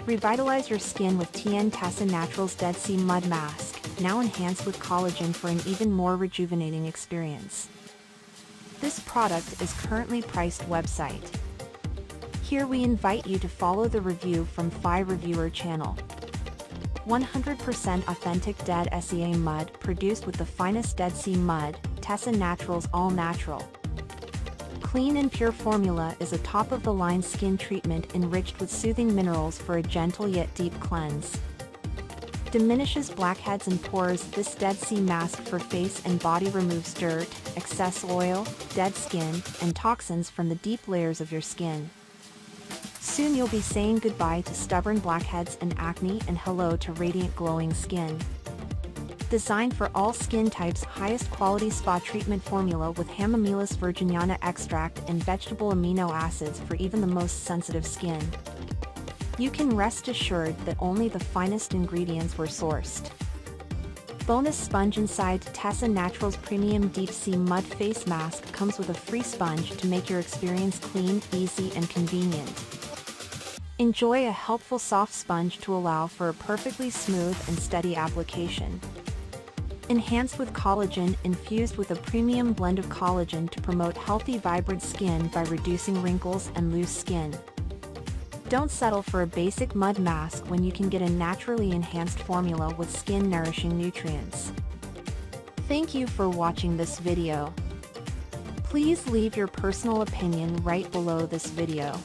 Revitalize your skin with TESSA Naturals Dead Sea Mud Mask, now enhanced with collagen for an even more rejuvenating experience. This product is currently priced website. Here we invite you to follow the review from Fi Reviewer channel. 100% authentic Dead Sea mud produced with the finest Dead Sea mud, TESSA Naturals All Natural. Clean and pure formula is a top-of-the-line skin treatment enriched with soothing minerals for a gentle yet deep cleanse. Diminishes blackheads and pores. This Dead Sea mask for face and body removes dirt, excess oil, dead skin, and toxins from the deep layers of your skin. Soon you'll be saying goodbye to stubborn blackheads and acne and hello to radiant glowing skin. Designed for all skin types, highest quality spa treatment formula with Hamamelis virginiana extract and vegetable amino acids for even the most sensitive skin. You can rest assured that only the finest ingredients were sourced. Bonus sponge inside TESSA Naturals Premium Deep Sea Mud Face Mask comes with a free sponge to make your experience clean, easy and convenient. Enjoy a helpful soft sponge to allow for a perfectly smooth and steady application. Enhanced with collagen, infused with a premium blend of collagen to promote healthy, vibrant skin by reducing wrinkles and loose skin. Don't settle for a basic mud mask when you can get a naturally enhanced formula with skin-nourishing nutrients. Thank you for watching this video. Please leave your personal opinion right below this video.